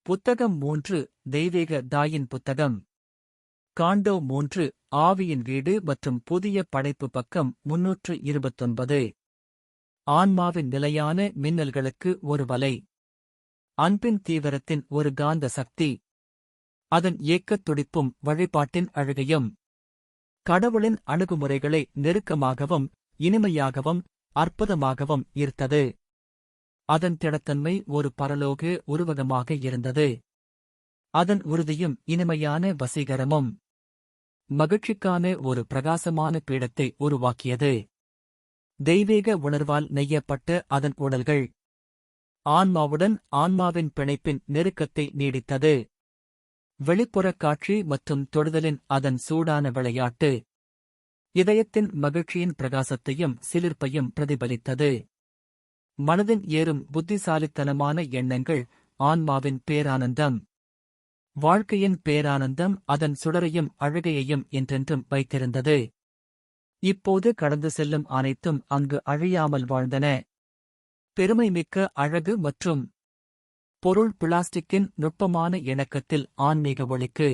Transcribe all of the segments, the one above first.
புத்தகம் 3 தெய்வீக தாயின் புத்தகம். காண்டோ 3 ஆவியின் வீடு மற்றும் புதிய படைப்பு பக்கம் 329. ஆன்மாவின் நிலையான மின்னல்களுக்கு ஒரு வலை. அன்பின் தீவிரத்தின் ஒரு காந்த சக்தி. அதன் ஏக்கத் துடிப்பும் வழிபாட்டின் அழுகையும். கடவுளின் அணுகுமுறைகளை நெருக்கமாகவும் இனிமையாகவும் அற்புதமாகவும் ஈர்த்தது. அதன் திடத்தன்மை ஒரு பரலோக உருவகமாக இருந்தது. அதன் உறுதியும் இனிமையான வசீகரமும் மகிழ்ச்சிக்கான ஒரு பிரகாசமான பீடத்தை உருவாக்கியது. தெய்வீக உணர்வால் நெய்யப்பட்ட அதன் உடல்கள் ஆன்மாவுடன் ஆன்மாவின் பிணைப்பின் நெருக்கத்தை நீடித்தது. வெளிப்புறக் காட்சி மற்றும் தொடுதலின் அதன் சூடான விளையாட்டு இதயத்தின் மகிழ்ச்சியின் பிரகாசத்தையும் சிலிர்ப்பையும் பிரதிபலித்தது. மனதின் ஏறும் புத்திசாலித்தனமான எண்ணங்கள் ஆன்மாவின் பேரானந்தம். வாழ்க்கையின் பேரானந்தம் அதன் சுடரையும் அழுகையையும் என்றென்றும் வைத்திருந்தது. இப்போது கடந்து செல்லும் அனைத்தும் அங்கு அழியாமல் வாழ்ந்தன. பெருமைமிக்க அழகு மற்றும் பொருள் பிளாஸ்டிக்கின் நுட்பமான இணக்கத்தில் ஆன்மீக ஒளிக்கு.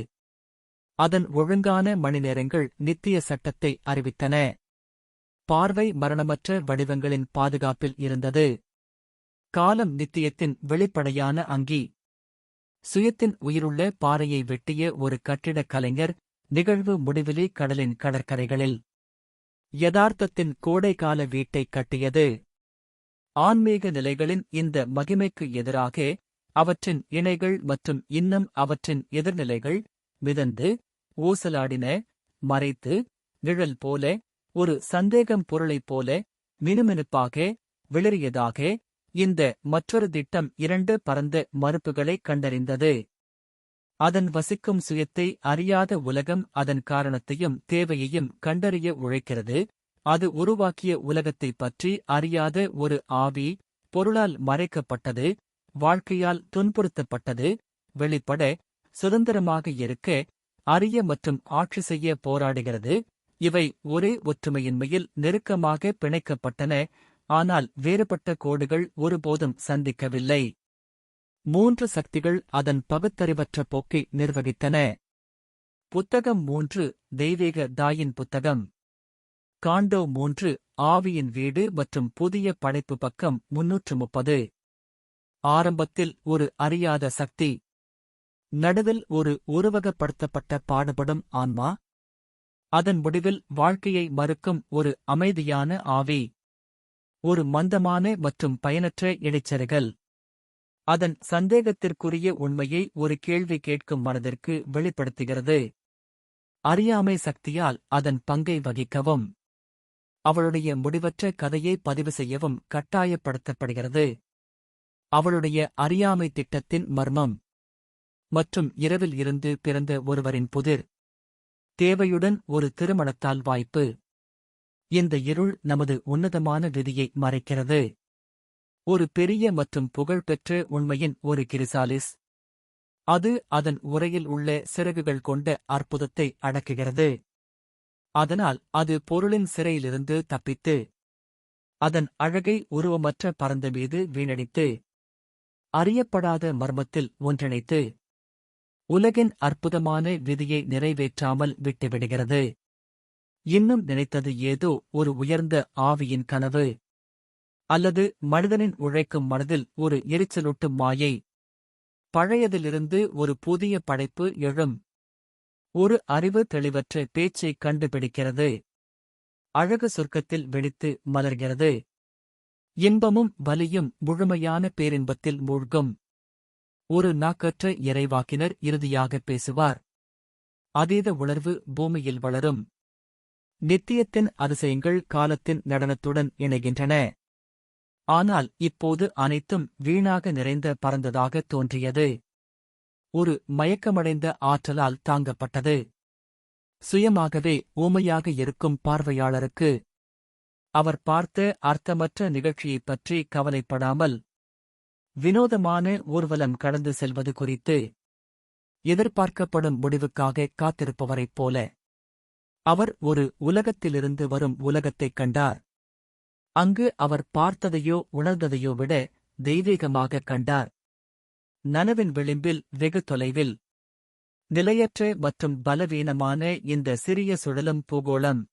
அதன் ஒழுங்கான மணிநேரங்கள் நித்திய சட்டத்தை அறிவித்தன. பார்வை மரணமற்ற வடிவங்களின் பாதுகாப்பில் இருந்தது. காலம் நித்தியத்தின் வெளிப்படையான அங்கி. சுயத்தின் உயிருள்ள பாறையை வெட்டிய ஒரு கட்டிடக் கலைஞர் நிகழ்வு முடிவிலி கடலின் கடற்கரைகளில் யதார்த்தத்தின் கோடைகால வீட்டைக் கட்டியது. ஆன்மீக நிலைகளின் இந்த மகிமைக்கு எதிராக அவற்றின் இணைகள் மற்றும் இன்னும் அவற்றின் எதிர்நிலைகள் மிதந்து ஊசலாடின. மறைத்து நிழல் போல ஒரு சந்தேகம் பொருளைப் போல மினுமினுப்பாக விளறியதாக இந்த மற்றொரு திட்டம் இரண்டு பரந்த மறுப்புகளைக் கண்டறிந்தது. அதன் வசிக்கும் சுயத்தை அறியாத உலகம் அதன் காரணத்தையும் தேவையையும் கண்டறிய உழைக்கிறது. அது உருவாக்கிய உலகத்தைப் பற்றி அறியாத ஒரு ஆவி, பொருளால் மறைக்கப்பட்டது, வாழ்க்கையால் துன்புறுத்தப்பட்டது, வெளிப்பட சுதந்திரமாக இருக்க அறிய மற்றும் ஆட்சி செய்ய போராடுகிறது. இவை ஒரே ஒற்றுமையின்மையில் நெருக்கமாக பிணைக்கப்பட்டன, ஆனால் வேறுபட்ட கோடுகள் ஒருபோதும் சந்திக்கவில்லை. மூன்று சக்திகள் அதன் பகுத்தறிவற்ற போக்கை நிர்வகித்தன. புத்தகம் 3 தெய்வீக தாயின் புத்தகம். காண்டோ 3 ஆவியின் வீடு மற்றும் புதிய படைப்பு பக்கம் 330. ஆரம்பத்தில் ஒரு அறியாத சக்தி. நடுவில் ஒரு உருவகப்படுத்தப்பட்ட பாடுபடும் ஆன்மா. அதன் முடிவில் வாழ்க்கையை மறுக்கும் ஒரு அமைதியான ஆவி. ஒரு மந்தமான மற்றும் பயனற்ற இடைச்செருகல். அதன் சந்தேகத்திற்குரிய உண்மையை ஒரு கேள்வி கேட்கும் மனதிற்கு வெளிப்படுத்துகிறது. அறியாமை சக்தியால் அதன் பங்கை வகிக்கவும் அவளுடைய முடிவற்ற கதையை பதிவு செய்யவும் கட்டாயப்படுத்தப்படுகிறது. அவளுடைய அறியாமை திட்டத்தின் மர்மம் மற்றும் இரவில் இருந்து பிறந்த ஒருவரின் புதிர் தேவையுடன் ஒரு திருமணத்தால் வாய்ப்பு. இந்த இருள் நமது உன்னதமான விதியை மறைக்கிறது. ஒரு பெரிய மற்றும் புகழ்பெற்ற உண்மையின் ஒரு கிரிசாலிஸ். அது அதன் உரையில் உள்ள சிறகுகள் கொண்ட அற்புதத்தை அடக்குகிறது. அதனால் அது பொருளின் சிறையிலிருந்து தப்பித்து அதன் அழகை உருவமற்ற பரந்த மீது வீணடித்து அறியப்படாத மர்மத்தில் ஒன்றிணைத்து உலகின் அற்புதமான விதியை நிறைவேற்றாமல் விட்டுவிடுகிறது. இன்னும் நினைத்தது ஏதோ ஒரு உயர்ந்த ஆவியின் கனவு, அல்லது மனிதனின் உழைக்கும் மனதில் ஒரு எரிச்சலூட்டும் மாயை. பழையதிலிருந்து ஒரு புதிய படைப்பு எழும். ஒரு அறிவு தெளிவற்ற பேச்சைக் கண்டுபிடிக்கிறது. அழகு சொர்க்கத்தில் வெடித்து மலர்கிறது. இன்பமும் வலியும் முழுமையான பேரின்பத்தில் மூழ்கும். ஒரு நாக்கற்ற இறைவாக்கினர் இறுதியாக பேசுவார். அதீத உணர்வு பூமியில் வளரும். நித்தியத்தின் அதிசயங்கள் காலத்தின் நடனத்துடன் இணைகின்றன. ஆனால் இப்போது அனைத்தும் வீணாக நிறைந்த பரந்ததாக தோன்றியது. ஒரு மயக்கமடைந்த ஆற்றலால் தாங்கப்பட்டது. சுயமாகவே ஊமையாக இருக்கும் பார்வையாளருக்கு அவர் பார்த்த அர்த்தமற்ற நிகழ்ச்சியைப் பற்றி கவலைப்படாமல் வினோதமான ஊர்வலம் கடந்து செல்வது குறித்து எதிர்பார்க்கப்படும் முடிவுக்காக காத்திருப்பவரைப் போல அவர் ஒரு உலகத்திலிருந்து வரும் உலகத்தைக் கண்டார். அங்கு அவர் பார்த்ததையோ உணர்ந்ததையோ விட தெய்வீகமாகக் கண்டார். நனவின் விளிம்பில் வெகு தொலைவில். நிலையற்ற மற்றும் பலவீனமான இந்த சிறிய சுழலும் பூகோளம்